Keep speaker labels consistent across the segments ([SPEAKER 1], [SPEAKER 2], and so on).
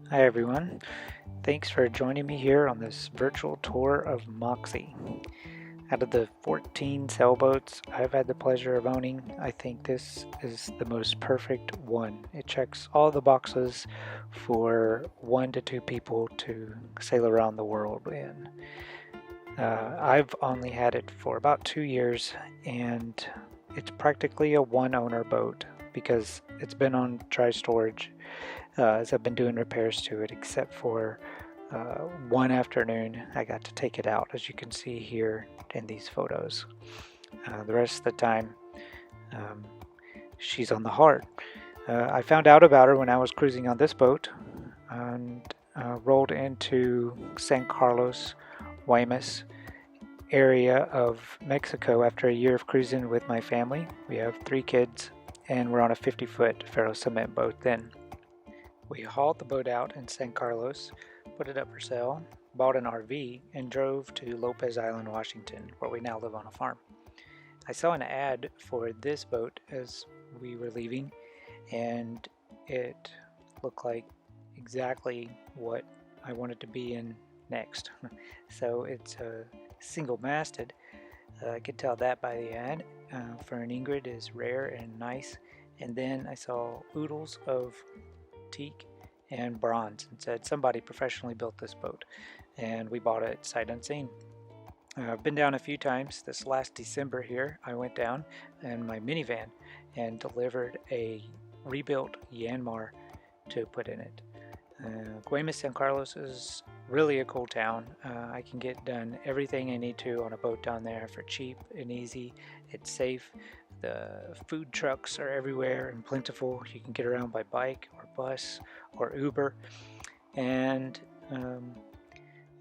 [SPEAKER 1] Hi everyone, thanks for joining me here on this virtual tour of Moxie. Out of the 14 sailboats I've had the pleasure of owning, I think this is the most perfect one. It checks all the boxes for 1 to 2 people to sail around the world in. I've only had it for about 2 years, and it's practically a one owner boat because it's been on dry storage as I've been doing repairs to it, except for one afternoon I got to take it out, as you can see here in these photos. The rest of the time, um, she's on the heart. I found out about her when I was cruising on this boat and rolled into San Carlos, Guaymas area of Mexico after a year of cruising with my family. We have 3 kids, and we're on a 50-foot ferro cement boat then. We hauled the boat out in San Carlos, put it up for sale, bought an RV, and drove to Lopez Island, Washington, where we now live on a farm. I saw an ad for this boat as we were leaving, and it looked like exactly what I wanted to be in next. So it's single masted. I could tell that by the ad. For an Ingrid is rare and nice. And then I saw oodles of teak and bronze and said somebody professionally built this boat, and we bought it sight unseen. I've been down a few times. This last December here I went down in my minivan and delivered a rebuilt Yanmar to put in it. Guaymas, San Carlos is really a cool town. I can get done everything I need to on a boat down there for cheap and easy. It's safe. The food trucks are everywhere and plentiful. You can get around by bike or bus or Uber, and um,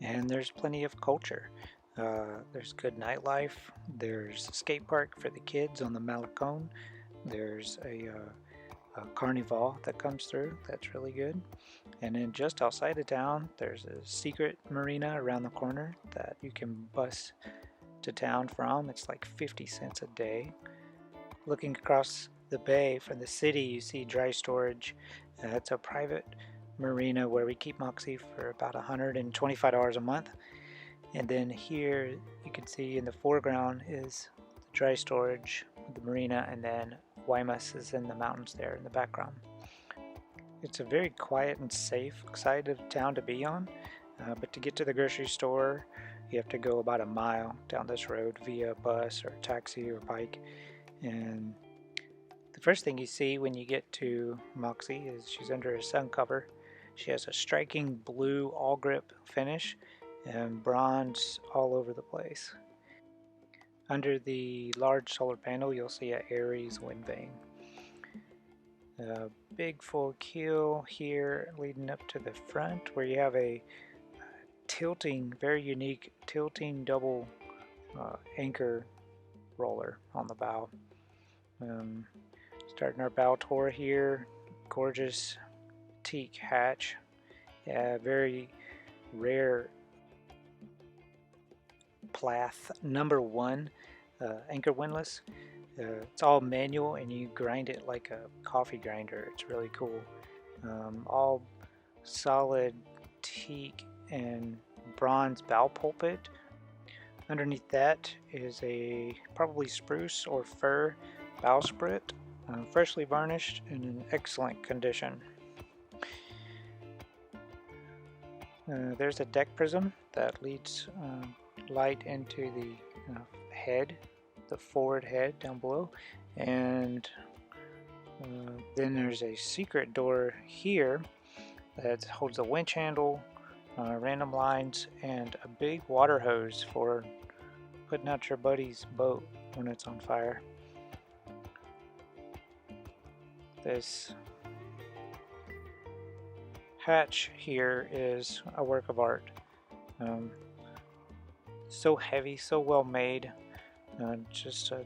[SPEAKER 1] and there's plenty of culture. There's good nightlife. There's a skate park for the kids on the Malecon. There's a carnival that comes through. That's really good. And then just outside of town, there's a secret marina around the corner that you can bus to town from. It's like 50 cents a day. Looking across the bay from the city, you see dry storage. It's a private marina where we keep Moxie for about $125 a month. And then here you can see in the foreground is the dry storage, the marina, and then Guaymas is in the mountains there in the background. It's a very quiet and safe side of town to be on, but to get to the grocery store, you have to go about a mile down this road via bus or taxi or bike. And the first thing you see when you get to Moxie is she's under a sun cover. She has a striking blue Awlgrip finish and bronze all over the place. Under the large solar panel, you'll see a Aries wind vane. A big full keel here leading up to the front where you have a tilting, very unique tilting double anchor roller on the bow. Starting our bow tour here, gorgeous teak hatch, very rare Plath #1 anchor windlass. It's all manual and you grind it like a coffee grinder. It's really cool. All solid teak and bronze bow pulpit. Underneath that is a probably spruce or fir bowsprit, freshly varnished and in excellent condition. There's a deck prism that leads light into the head, the forward head down below, and then there's a secret door here that holds a winch handle, random lines, and a big water hose for putting out your buddy's boat when it's on fire. This hatch here is a work of art. So heavy, so well made, just a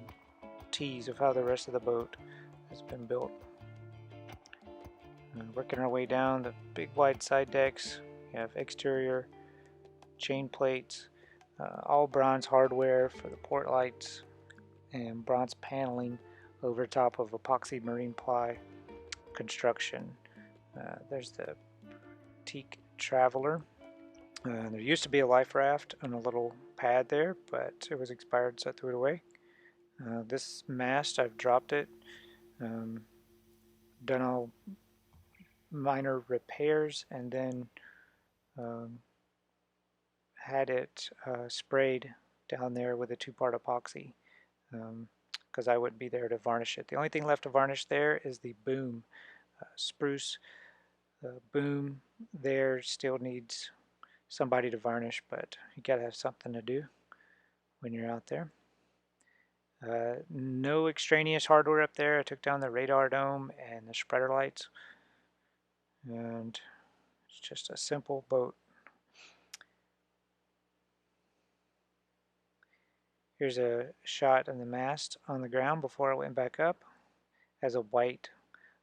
[SPEAKER 1] tease of how the rest of the boat has been built. Working our way down the big wide side decks, you have exterior chain plates, all bronze hardware for the port lights, and bronze paneling over top of epoxy marine ply construction. There's the teak traveler. There used to be a life raft and a little pad there, but it was expired, so I threw it away. This mast, I've dropped it, um, done all minor repairs, and then um, had it sprayed down there with a two-part epoxy because I wouldn't be there to varnish it. The only thing left to varnish there is the boom. Spruce boom there still needs somebody to varnish, but you gotta have something to do when you're out there. No extraneous hardware up there. I took down the radar dome and the spreader lights, and it's just a simple boat. Here's a shot of the mast on the ground before it went back up. It has a white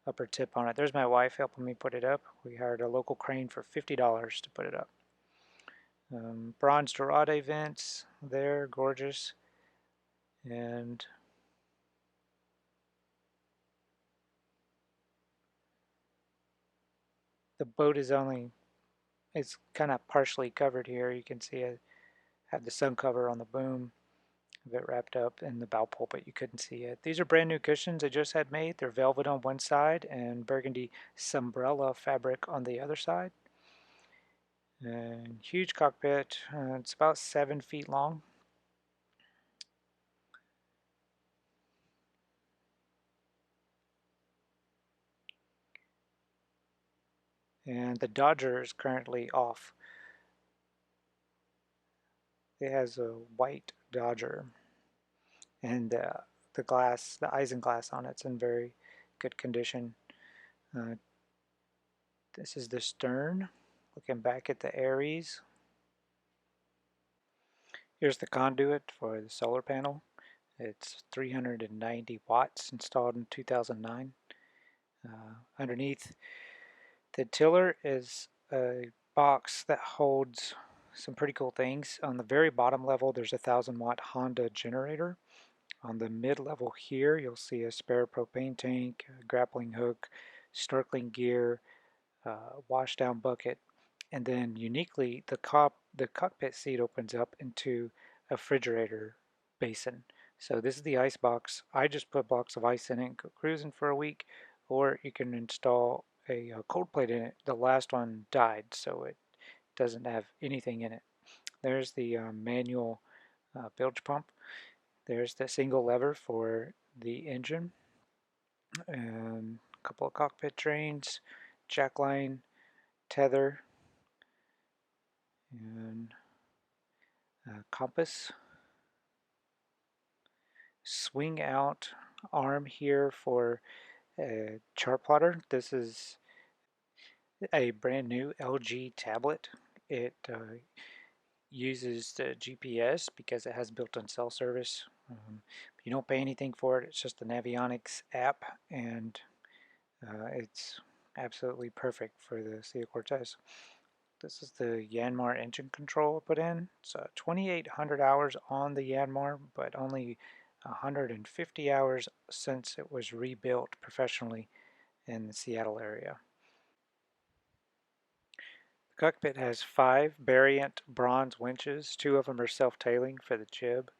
[SPEAKER 1] upper tip on it. There's my wife helping me put it up. We hired a local crane for $50 to put it up. Bronze Dorade vents there, gorgeous. And the boat is it's kind of partially covered here. You can see I have the sun cover on the boom of it wrapped up in the bow pulpit. You couldn't see it. These are brand new cushions I just had made. They're velvet on one side and burgundy Sombrella fabric on the other side. And huge cockpit. It's about 7 feet long. And the Dodger is currently off. It has a white Dodger, and the glass, the isinglass on it's in very good condition. Uh, this is the stern, looking back at the Aries. Here's the conduit for the solar panel. It's 390 watts, installed in 2009. Underneath the tiller is a box that holds some pretty cool things. On the very bottom level, there's a 1,000-watt Honda generator. On the mid-level here, you'll see a spare propane tank, a grappling hook, snorkeling gear, washdown bucket, and then uniquely, the cockpit seat opens up into a refrigerator basin. So this is the ice box. I just put blocks of ice in it and go cruising for a week, or you can install a cold plate in it. The last one died, so it doesn't have anything in it. There's the manual bilge pump. There's the single lever for the engine, and a couple of cockpit trains, jackline, tether, and compass. Swing out arm here for a chart plotter. This is a brand new LG tablet. It uses the GPS because it has built-in cell service. You don't pay anything for it. It's just the Navionics app, and it's absolutely perfect for the Sea Cortez. This is the Yanmar engine control I put in. It's 2,800 hours on the Yanmar, but only 150 hours since it was rebuilt professionally in the Seattle area. The cockpit has 5 Variant bronze winches. 2 of them are self-tailing for the jib,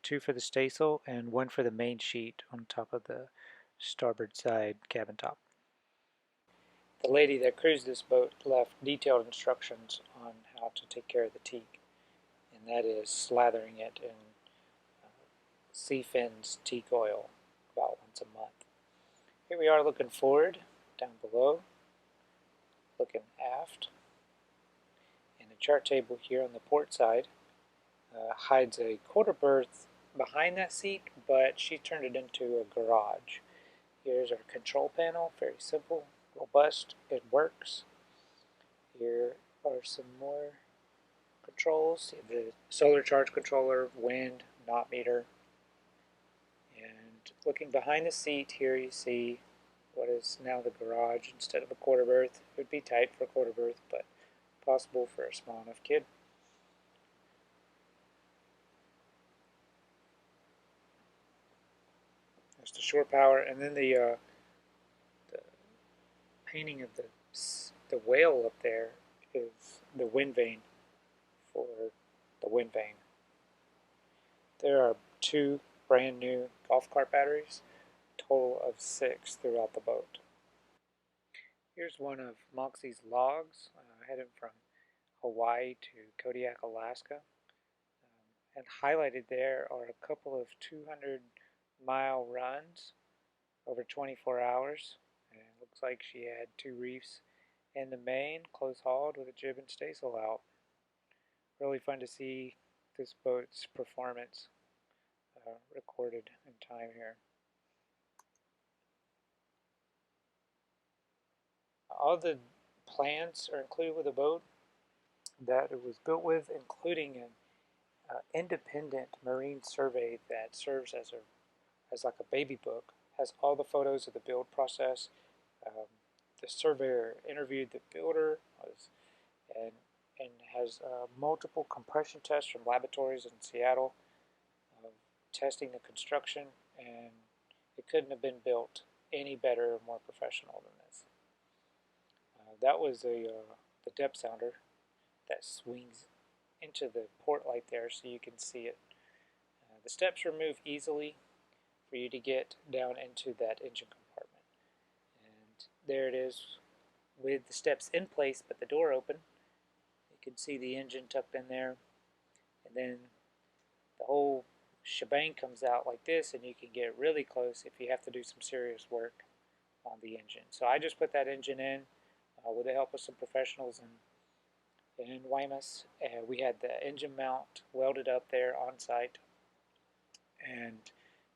[SPEAKER 1] 2 for the staysail, and 1 for the main sheet on top of the starboard side cabin top. The lady that cruised this boat left detailed instructions on how to take care of the teak, and that is slathering it in Seafin's teak oil about once a month. Here we are looking forward, down below, looking aft, and the chart table here on the port side hides a quarter berth behind that seat, but she turned it into a garage. Here's our control panel, very simple, robust, it works. Here are some more controls, the solar charge controller, wind, knot meter. And looking behind the seat here you see what is now the garage instead of a quarter berth. It would be tight for a quarter berth, but possible for a small enough kid. There's the shore power, and then the painting of the the whale up there is the wind vane for the wind vane. There are 2 brand new golf cart batteries, total of 6 throughout the boat. Here's one of Moxie's logs heading from Hawaii to Kodiak, Alaska. And highlighted there are a couple of 200-mile runs over 24 hours. And it looks like she had 2 reefs in the main, close hauled with a jib and staysail out. Really fun to see this boat's performance recorded in time here. All the plans are included with the boat that it was built with, including an independent marine survey that serves as like a baby book. Has all the photos of the build process. The surveyor interviewed the builder and and has multiple compression tests from laboratories in Seattle, testing the construction, and it couldn't have been built any better or more professional than this. That was the depth sounder that swings into the port light there so you can see it. The steps remove easily for you to get down into that engine compartment. And there it is with the steps in place but the door open. You can see the engine tucked in there, and then the whole shebang comes out like this, and you can get really close if you have to do some serious work on the engine. So I just put that engine in with the help of some professionals in Guaymas. We had the engine mount welded up there on site, and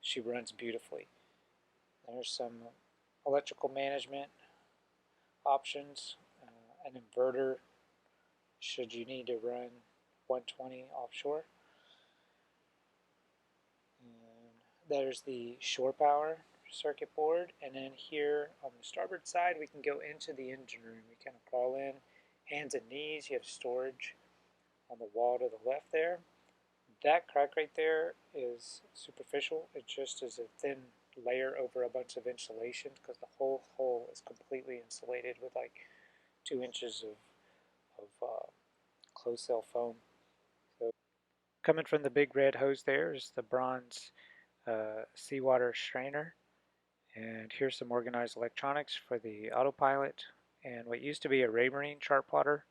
[SPEAKER 1] she runs beautifully. There's some electrical management options, an inverter should you need to run 120 offshore. And there's the shore power circuit board, and then here on the starboard side we can go into the engine room. We kind of crawl in, hands and knees. You have storage on the wall to the left there. That crack right there is superficial. It just is a thin layer over a bunch of insulation because the whole hull is completely insulated with like 2 inches of closed cell foam. So coming from the big red hose there is the bronze seawater strainer. And here's some organized electronics for the autopilot and what used to be a Raymarine chart plotter,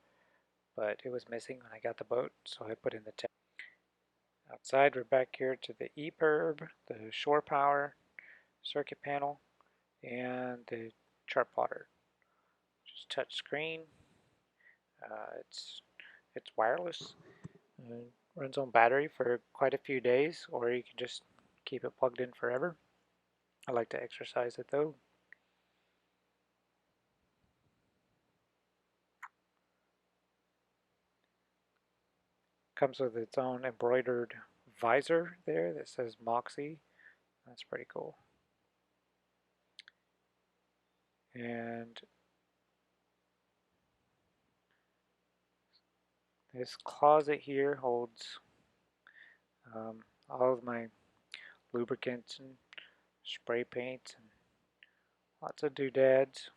[SPEAKER 1] but it was missing when I got the boat, so I put in the tech. Outside, we're back here to the EPIRB, the shore power circuit panel, and the chart plotter. Just touch screen. It's wireless. Runs on battery for quite a few days, or you can just keep it plugged in forever. I like to exercise it though. Comes with its own embroidered visor there that says Moxie. That's pretty cool. And this closet here holds all of my lubricants and spray paints and lots of doodads.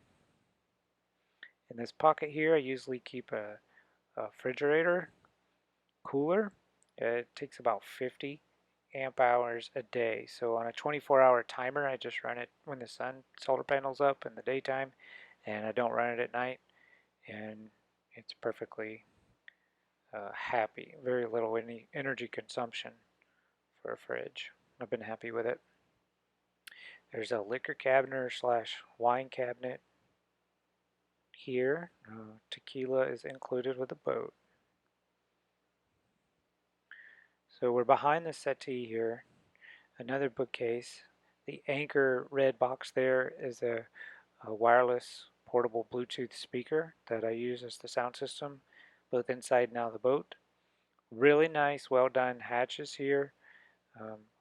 [SPEAKER 1] In this pocket here I usually keep a refrigerator cooler. It takes about 50 amp hours a day. So on a 24-hour timer, I just run it when the solar panel's up in the daytime, and I don't run it at night. And it's perfectly happy. Very little energy consumption for a fridge. I've been happy with it. There's a liquor cabinet slash wine cabinet here. Tequila is included with the boat. So we're behind the settee here. Another bookcase. The Anchor red box there is a wireless portable Bluetooth speaker that I use as the sound system, both inside and out of the boat. Really nice, well done hatches here,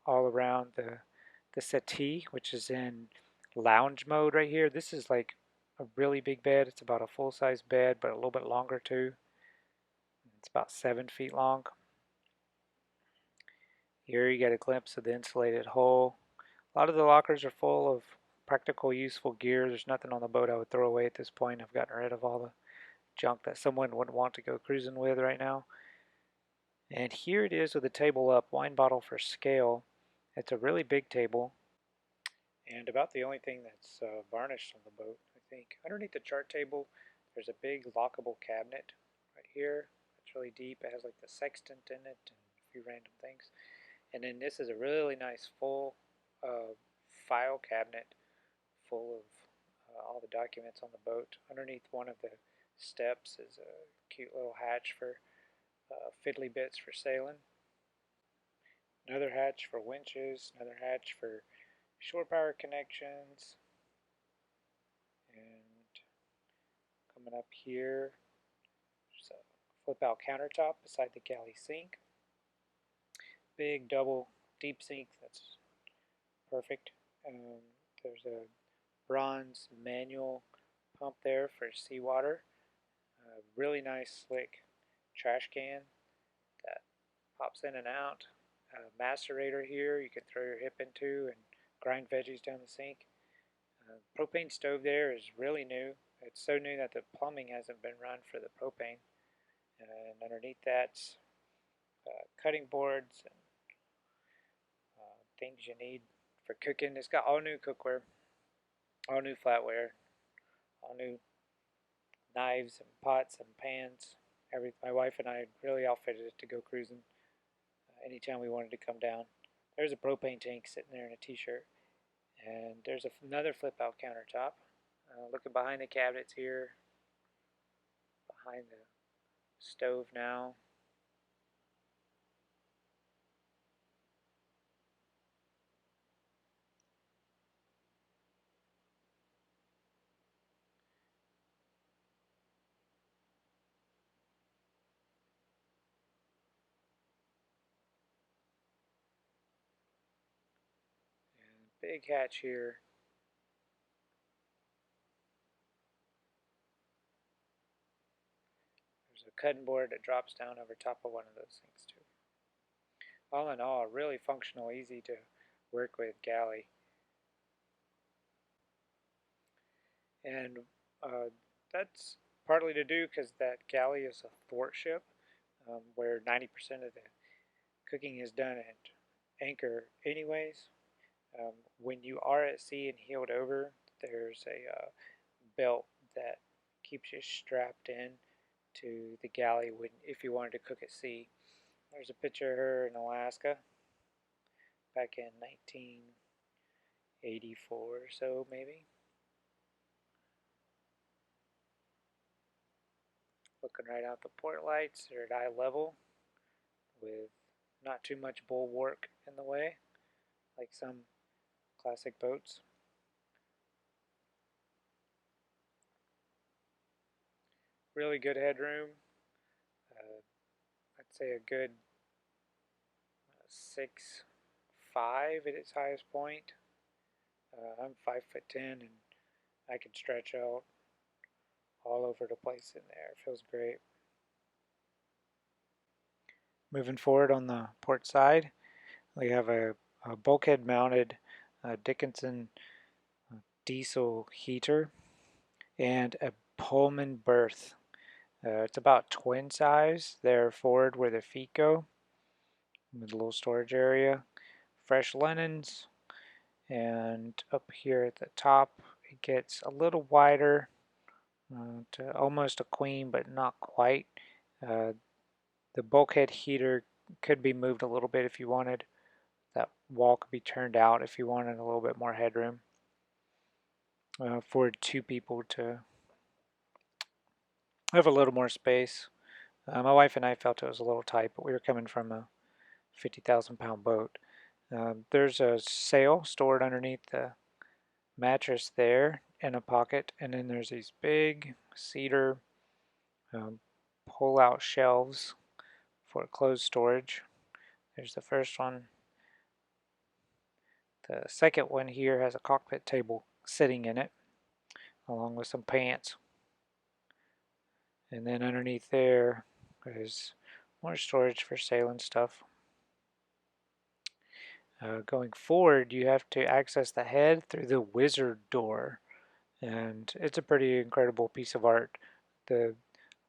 [SPEAKER 1] all around the settee, which is in lounge mode right here. This is like a really big bed. It's about a full-size bed, but a little bit longer too. It's about 7 feet long. Here you get a glimpse of the insulated hull. A lot of the lockers are full of practical, useful gear. There's nothing on the boat I would throw away at this point. I've gotten rid of all junk that someone would want to go cruising with right now. And here it is with the table up, wine bottle for scale. It's a really big table, and about the only thing that's varnished on the boat, I think. Underneath the chart table, there's a big lockable cabinet right here. It's really deep. It has like the sextant in it and a few random things. And then this is a really nice full file cabinet full of all the documents on the boat. Underneath one of the steps is a cute little hatch for fiddly bits for sailing. Another hatch for winches, another hatch for shore power connections, and coming up here, there's a flip out countertop beside the galley sink. Big double deep sink that's perfect. There's a bronze manual pump there for seawater. A really nice slick trash can that pops in and out. A macerator here you can throw your hip into and grind veggies down the sink. Propane stove there is really new. It's so new that the plumbing hasn't been run for the propane. And underneath that's cutting boards and things you need for cooking. It's got all new cookware, all new flatware, all new knives and pots and pans. My wife and I really outfitted it to go cruising anytime we wanted to come down. There's a propane tank sitting there in a t-shirt. And there's another flip out countertop. Looking behind the cabinets here, behind the stove now. And big hatch here. There's a cutting board that drops down over top of one of those things too. All in all, really functional, easy to work with galley. And that's partly to do because that galley is a thwart ship, where 90% of the cooking is done at anchor anyways. When you are at sea and heeled over, there's a belt that keeps you strapped in to the galley if you wanted to cook at sea. There's a picture of her in Alaska back in 1984 or so, maybe. Looking right out the port lights, they're at eye level with not too much bulwark in the way, like some classic boats. Really good headroom. I'd say a good 6'5" at its highest point. I'm 5'10" and I can stretch out all over the place in there. It feels great. Moving forward on the port side, we have a bulkhead mounted Dickinson diesel heater and a Pullman berth. It's about twin size there forward where the feet go, with a little storage area. Fresh linens, and up here at the top it gets a little wider to almost a queen, but not quite. Uh, the bulkhead heater could be moved a little bit if you wanted. That wall could be turned out if you wanted a little bit more headroom for two people to have a little more space. My wife and I felt it was a little tight, but we were coming from a 50,000-pound boat. There's a sail stored underneath the mattress there in a pocket, and then there's these big cedar pull-out shelves for clothes storage. There's the first one. The second one here has a cockpit table sitting in it, along with some pants. And then underneath there is more storage for sailing stuff. Going forward, you have to access the head through the wizard door, and it's a pretty incredible piece of art. The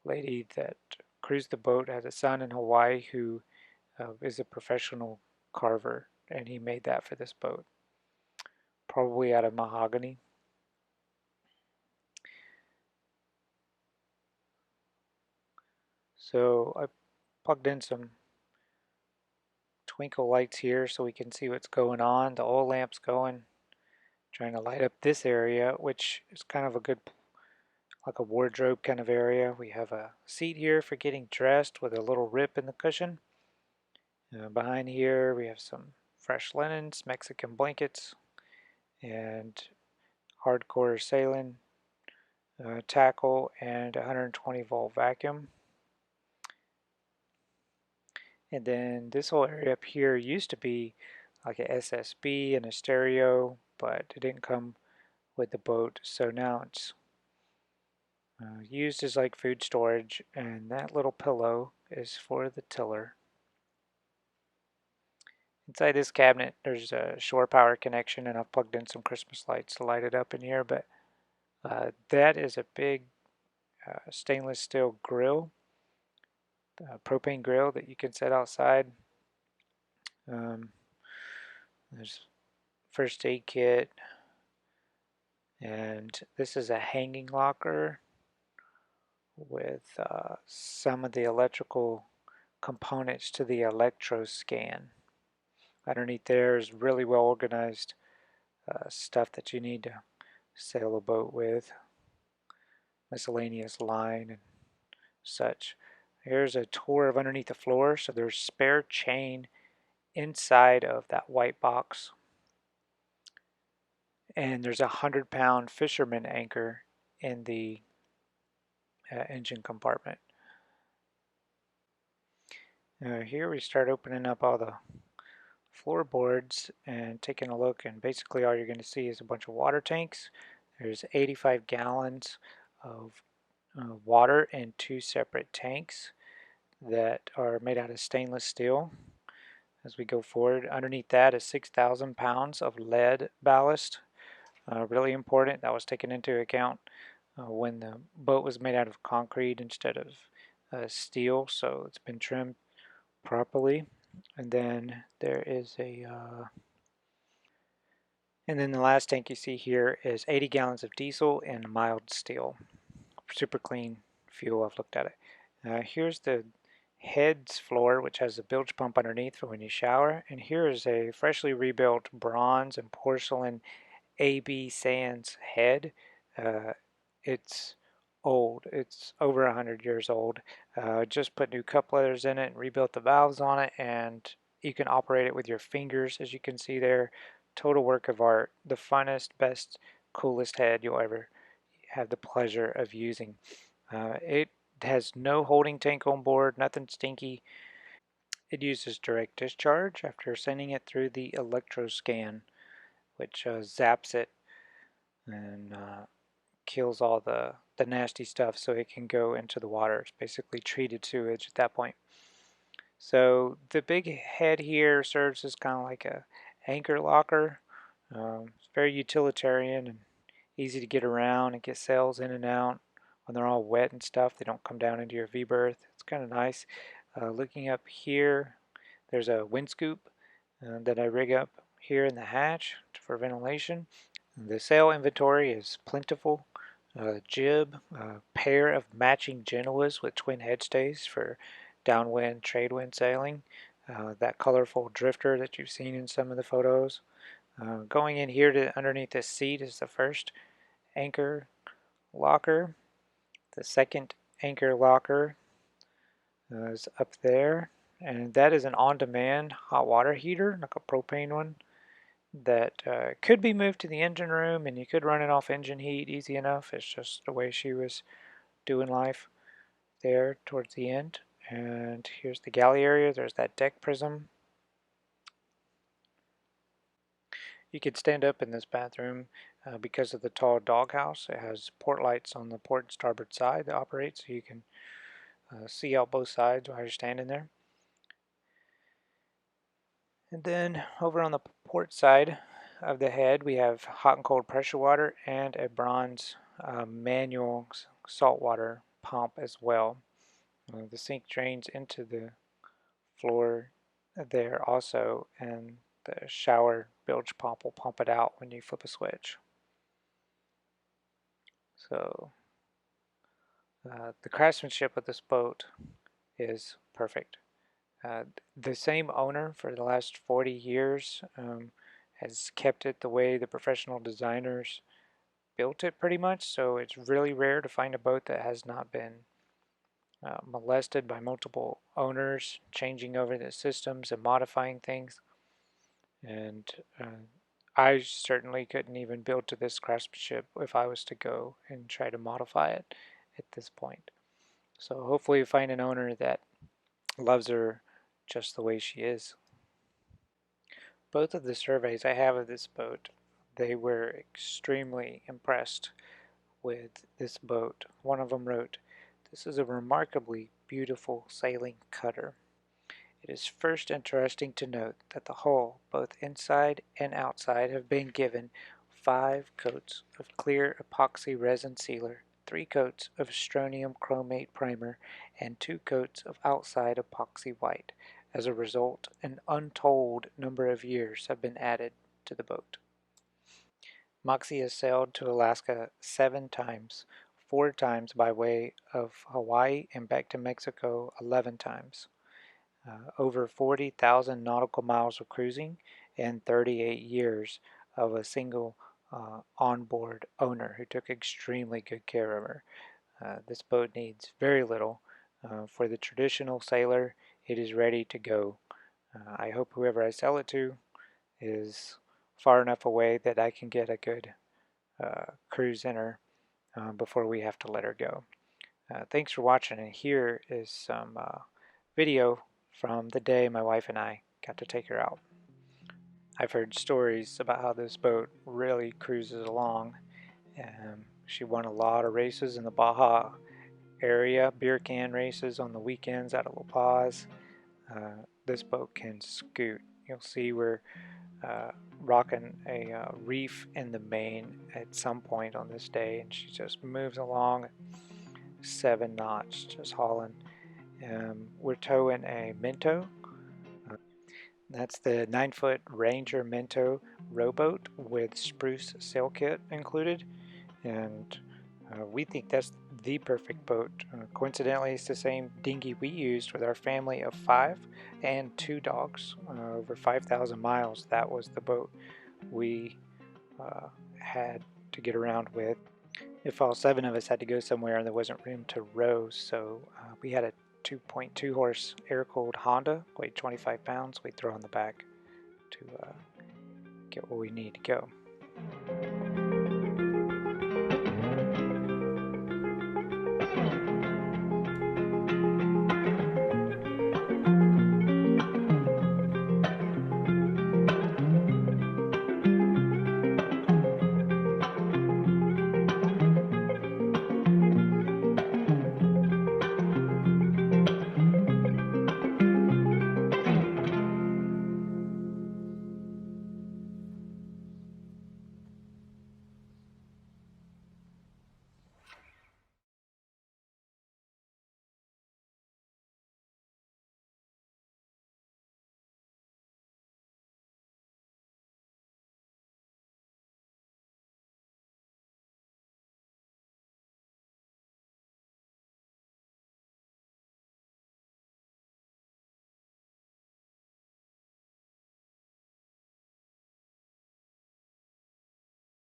[SPEAKER 1] lady that cruised the boat had a son in Hawaii who is a professional carver, and he made that for this boat, probably out of mahogany. So I plugged in some twinkle lights here so we can see what's going on. The oil lamp's going, trying to light up this area, which is kind of a good, like a wardrobe kind of area. We have a seat here for getting dressed with a little rip in the cushion. Behind here we have some fresh linens, Mexican blankets, and hardcore sailing tackle and 120 volt vacuum. And then this whole area up here used to be like a SSB and a stereo, but it didn't come with the boat, so now it's used as like food storage, and that little pillow is for the tiller. Inside this cabinet there's a shore power connection, and I've plugged in some Christmas lights to light it up in here, but that is a big stainless steel grill, propane grill that you can set outside. There's first aid kit, and this is a hanging locker with some of the electrical components to the electro scan. Underneath there is really well organized stuff that you need to sail a boat with, miscellaneous line and such. Here's a tour of underneath the floor. So there's spare chain inside of that white box, and there's a 100-pound fisherman anchor in the engine compartment. Here we start opening up all the floorboards and taking a look, and basically all you're going to see is a bunch of water tanks. There's 85 gallons of water in two separate tanks that are made out of stainless steel. As we go forward, underneath that is 6,000 pounds of lead ballast. Really important. That was taken into account when the boat was made out of concrete instead of steel, so it's been trimmed properly. And then there is and then the last tank you see here is 80 gallons of diesel and mild steel. Super clean fuel, I've looked at it. Here's the heads floor, which has a bilge pump underneath for when you shower. And here is a freshly rebuilt bronze and porcelain AB Sands head. It's old. It's over 100 years old. Just put new cup leathers in it and rebuilt the valves on it, and you can operate it with your fingers, as you can see there. Total work of art. The funnest, best, coolest head you'll ever have the pleasure of using. It has no holding tank on board, nothing stinky. It uses direct discharge after sending it through the electro scan, which zaps it and kills all the nasty stuff so it can go into the water. It's basically treated sewage at that point. So the big head here serves as kind of like a anchor locker. It's very utilitarian and easy to get around and get sails in and out. When they're all wet and stuff, they don't come down into your V-berth. It's kind of nice. Looking up here, there's a wind scoop that I rig up here in the hatch for ventilation. The sail inventory is plentiful. Jib, a pair of matching genoas with twin headstays for downwind, tradewind sailing. That colorful drifter that you've seen in some of the photos. Going in here to underneath this seat is the first anchor locker. The second anchor locker is up there, and that is an on-demand hot water heater, like a propane one, that could be moved to the engine room, and you could run it off engine heat easy enough. It's just the way she was doing life there towards the end. And here's the galley area. There's that deck prism. You could stand up in this bathroom because of the tall doghouse. It has port lights on the port and starboard side that operate, so you can see out both sides while you're standing there. And then over on the port side of the head, we have hot and cold pressure water and a bronze manual saltwater pump as well. The sink drains into the floor there also, and the shower bilge pump will pump it out when you flip a switch. So the craftsmanship of this boat is perfect. The same owner for the last 40 years has kept it the way the professional designers built it pretty much, so it's really rare to find a boat that has not been molested by multiple owners, changing over the systems and modifying things. And I certainly couldn't even build to this craftsmanship if I was to go and try to modify it at this point. So hopefully you find an owner that loves her just the way she is. Both of the surveys I have of this boat, they were extremely impressed with this boat. One of them wrote, "This is a remarkably beautiful sailing cutter. It is first interesting to note that the hull, both inside and outside, have been given 5 coats of clear epoxy resin sealer, 3 coats of strontium chromate primer, and 2 coats of outside epoxy white. As a result, an untold number of years have been added to the boat." Moxie has sailed to Alaska 7 times, 4 times by way of Hawaii and back to Mexico 11 times. Over 40,000 nautical miles of cruising and 38 years of a single onboard owner who took extremely good care of her. This boat needs very little. For the traditional sailor, it is ready to go. I hope whoever I sell it to is far enough away that I can get a good cruise in her before we have to let her go. Thanks for watching, and here is some video from the day my wife and I got to take her out. I've heard stories about how this boat really cruises along. She won a lot of races in the Baja area, beer can races on the weekends out of La Paz. This boat can scoot. You'll see we're rocking a reef in the main at some point on this day, and she just moves along 7 knots, just hauling. We're towing a Minto. That's the 9-foot Ranger Minto rowboat with spruce sail kit included, and we think that's the perfect boat. Coincidentally, it's the same dinghy we used with our family of 5 and 2 dogs. Over 5,000 miles, that was the boat we had to get around with. If all 7 of us had to go somewhere and there wasn't room to row, so we had a 2.2 horse air-cooled Honda, weighed 25 pounds, we throw in the back to get where we need to go.